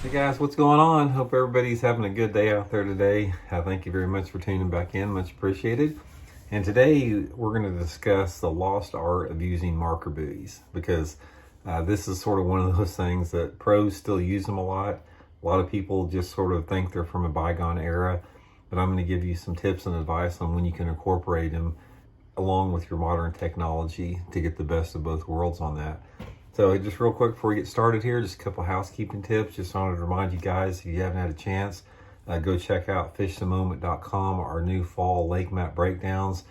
Hey guys, what's going on? Hope everybody's having a good day out there today. Thank you very much for tuning back in, much appreciated. And today we're going to discuss the lost art of using marker buoys, because this is sort of one of those things that pros still use them a lot. A lot of people just sort of think they're from a bygone era, but I'm going to give you some tips and advice on when you can incorporate them along with your modern technology to get the best of both worlds on that. So just real quick before we get started here, just a couple housekeeping tips. Just wanted to remind you guys, if you haven't had a chance, go check out fishthemoment.com, our new fall lake map breakdowns.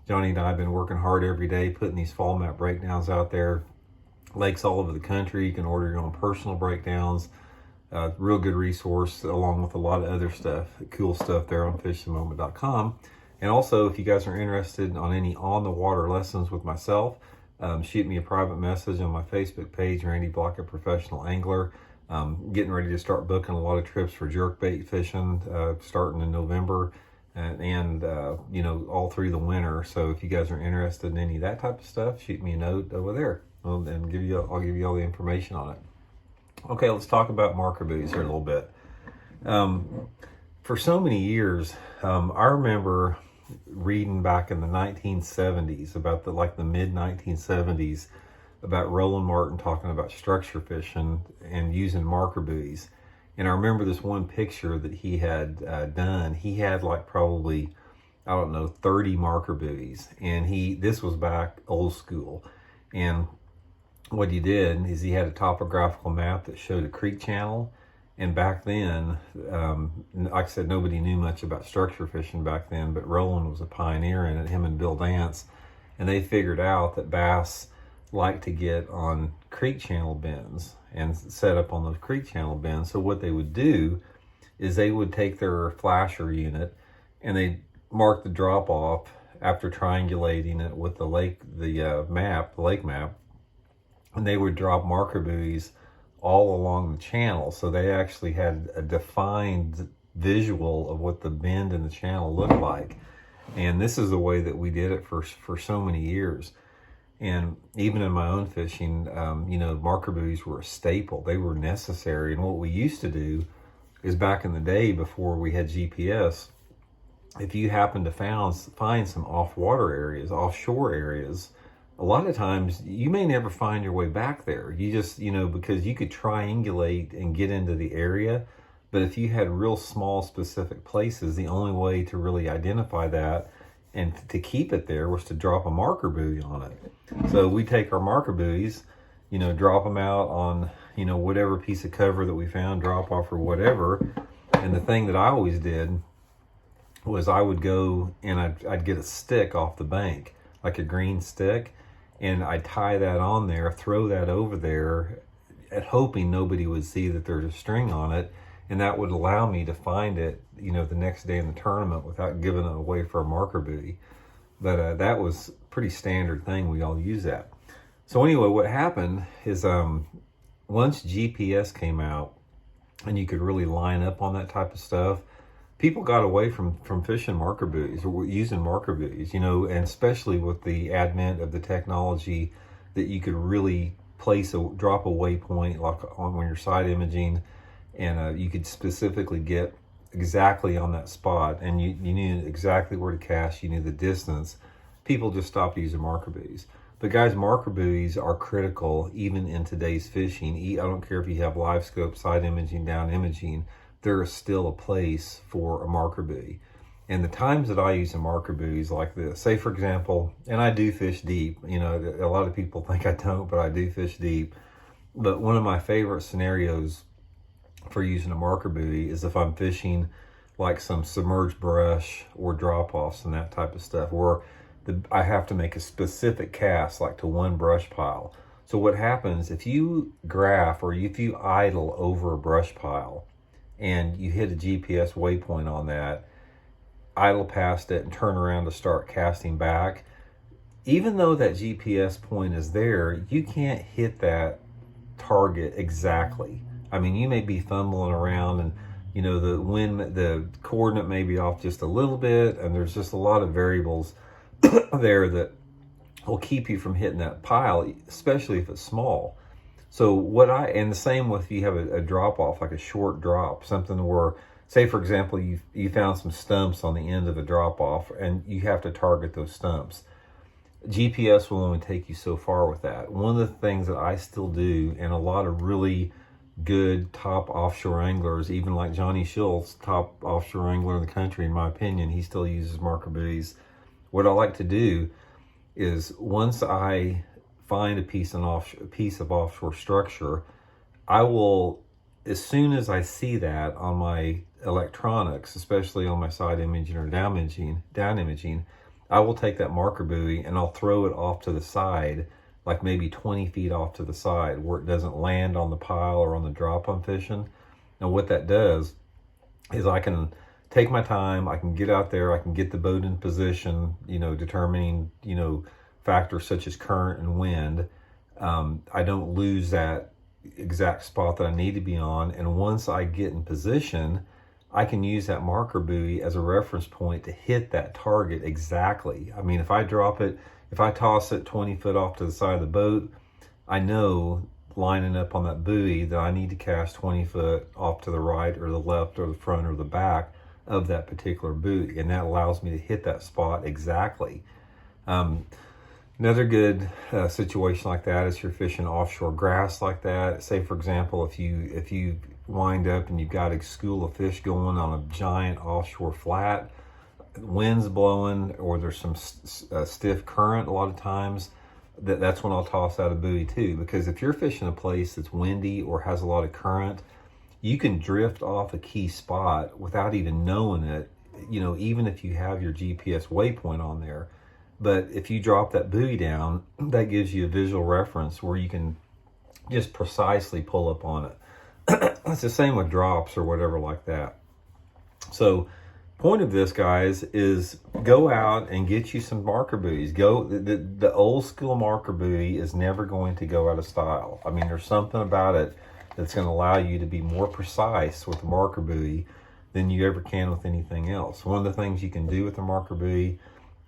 Johnny and I have been working hard every day putting these fall map breakdowns out there. Lakes all over the country. You can order your own personal breakdowns. Real good resource, along with a lot of other stuff, cool stuff there on fishthemoment.com. And also, if you guys are interested on any on-the-water lessons with myself, shoot me a private message on my Facebook page, Randy Blockett Professional Angler. Getting ready to start booking a lot of trips for jerkbait fishing, starting in November and all through the winter. So if you guys are interested in any of that type of stuff, shoot me a note over there, and I'll give you all the information on it. Okay, let's talk about marker buoys here a little bit. For so many years, I remember reading back in the 1970s about the mid 1970s about Roland Martin talking about structure fishing and using marker buoys. And I remember this one picture that he had done. He had probably, 30 marker buoys, and this was back old school. And what he did is he had a topographical map that showed a creek channel. And back then, like I said, nobody knew much about structure fishing back then, but Roland was a pioneer in it, him and Bill Dance. And they figured out that bass like to get on creek channel bends and set up on those creek channel bends. So what they would do is they would take their flasher unit and they mark the drop off after triangulating it with the lake map, and they would drop marker buoys all along the channel. So they actually had a defined visual of what the bend in the channel looked like. And this is the way that we did it for so many years. And even in my own fishing, marker buoys were a staple. They were necessary. And what we used to do is, back in the day before we had GPS, if you happened to find some offshore areas, a lot of times you may never find your way back there. You just, because you could triangulate and get into the area. But if you had real small specific places, the only way to really identify that and to keep it there was to drop a marker buoy on it. So we take our marker buoys, drop them out on, whatever piece of cover that we found, drop off or whatever. And the thing that I always did was I would go and I'd get a stick off the bank, like a green stick, and I tie that on there, throw that over there, hoping nobody would see that there's a string on it, and that would allow me to find it, the next day in the tournament without giving it away for a marker buoy. But that was a pretty standard thing. We all use that. So anyway, what happened is once GPS came out and you could really line up on that type of stuff, people got away from fishing marker buoys or using marker buoys, and especially with the advent of the technology that you could really drop a waypoint like when you're side imaging, and you could specifically get exactly on that spot, and you knew exactly where to cast, you knew the distance. People just stopped using marker buoys. But guys, marker buoys are critical even in today's fishing. I don't care if you have live scope, side imaging, down imaging, there is still a place for a marker buoy. And the times that I use a marker buoy is like this. Say, for example, and I do fish deep. A lot of people think I don't, but I do fish deep. But one of my favorite scenarios for using a marker buoy is if I'm fishing like some submerged brush or drop-offs and that type of stuff, where I have to make a specific cast, like to one brush pile. So what happens if you graph or if you idle over a brush pile, and you hit a GPS waypoint on that, idle past it and turn around to start casting back, even though that GPS point is there, you can't hit that target exactly. I mean, you may be fumbling around and, the coordinate may be off just a little bit, and there's just a lot of variables there that will keep you from hitting that pile, especially if it's small. So and the same with, you have a drop off, like a short drop, something where, say for example, you found some stumps on the end of a drop off and you have to target those stumps. GPS will only take you so far with that. One of the things that I still do, and a lot of really good top offshore anglers, even like Johnny Schultz, top offshore angler in the country, in my opinion, he still uses marker buoys. What I like to do is, once I find a piece of offshore structure, I will, as soon as I see that on my electronics, especially on my side imaging or down imaging, I will take that marker buoy and I'll throw it off to the side, like maybe 20 feet off to the side, where it doesn't land on the pile or on the drop I'm fishing. And what that does is, I can take my time, I can get out there, I can get the boat in position, determining, factors such as current and wind. I don't lose that exact spot that I need to be on. And once I get in position, I can use that marker buoy as a reference point to hit that target exactly. I mean, if I toss it 20 foot off to the side of the boat, I know, lining up on that buoy, that I need to cast 20 foot off to the right or the left or the front or the back of that particular buoy. And that allows me to hit that spot exactly. Another good situation like that is, you're fishing offshore grass like that. Say for example, if you wind up and you've got a school of fish going on a giant offshore flat, wind's blowing, or there's some stiff current, a lot of times that's when I'll toss out a buoy too. Because if you're fishing a place that's windy or has a lot of current, you can drift off a key spot without even knowing it, even if you have your GPS waypoint on there. But if you drop that buoy down, that gives you a visual reference where you can just precisely pull up on it. It's the same with drops or whatever like that. So point of this, guys, is go out and get you some marker buoys. The old school marker buoy is never going to go out of style. I mean, there's something about it that's going to allow you to be more precise with the marker buoy than you ever can with anything else. One of the things you can do with the marker buoy,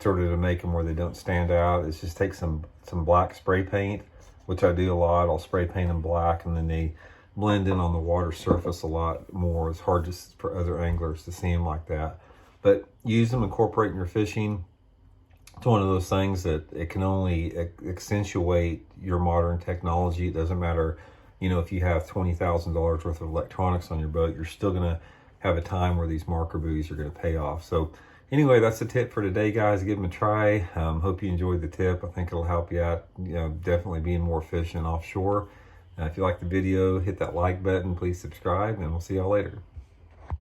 sort of to make them where they don't stand out, is just take some black spray paint, which I do a lot. I'll spray paint them black, and then they blend in on the water surface a lot more. It's hard just for other anglers to see them like that. But use them, incorporate in your fishing. It's one of those things that it can only accentuate your modern technology. It doesn't matter, if you have $20,000 worth of electronics on your boat, you're still going to have a time where these marker buoys are going to pay off. So anyway, that's the tip for today, guys. Give them a try. Hope you enjoyed the tip. I think it'll help you out, definitely being more efficient offshore. If you like the video, hit that like button, please subscribe, and we'll see y'all later.